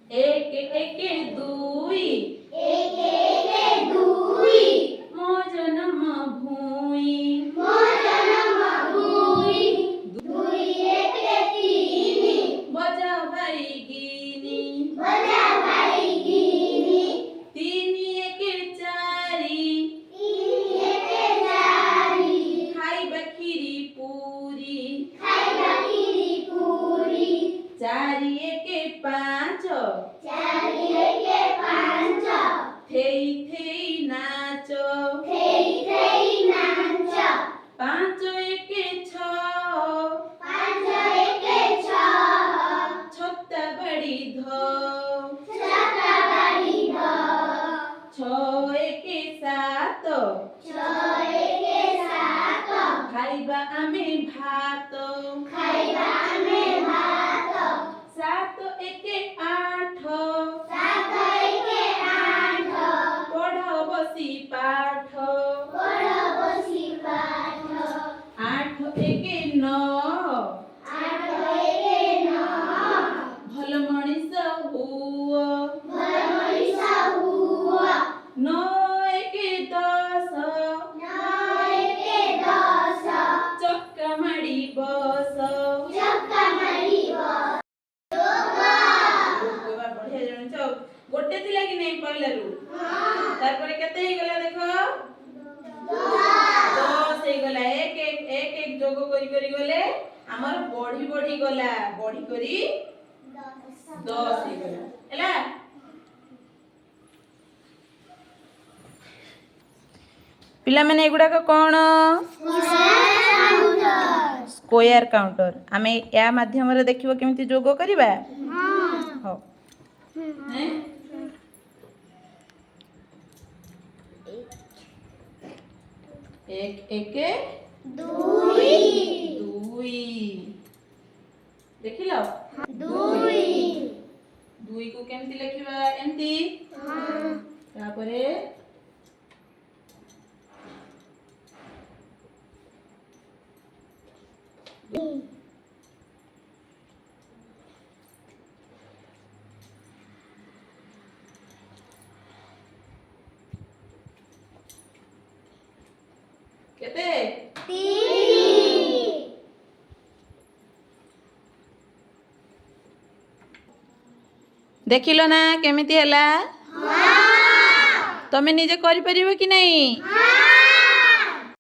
एक एक दुई मो जन्म भूई बजा भाई गिनी तीन एक चारी खाइबा खीरी पूरी चारि एक पाँच थेई थेई नाच पाँच एक छत्ता बड़ी ध छ एक सात खाइबा आमे भात सात एक आठ पढ़ बसी पाठ आठ एक नौ भल मनीष हुओ नौ एक दस चक्का माड़ी बस बढ़िया जान गोटे थिला कि नहीं पहलू तारपरे केते ही गला देखो 10 ही गला एक जोग करी गले हमर बढ़ी गला बढ़ी करी 10 ही गला हैला पिला माने एगुडा कोन स्क्वायर काउंटर आमे या माध्यम रे देखिबो केमिति जोग करिबा हो एक एक दुई देखिलो दुई को केमती लिखिबा एंती तापरे केते देखिलो ना केमिति हला तमे निजे करि परिबो कि नहीं।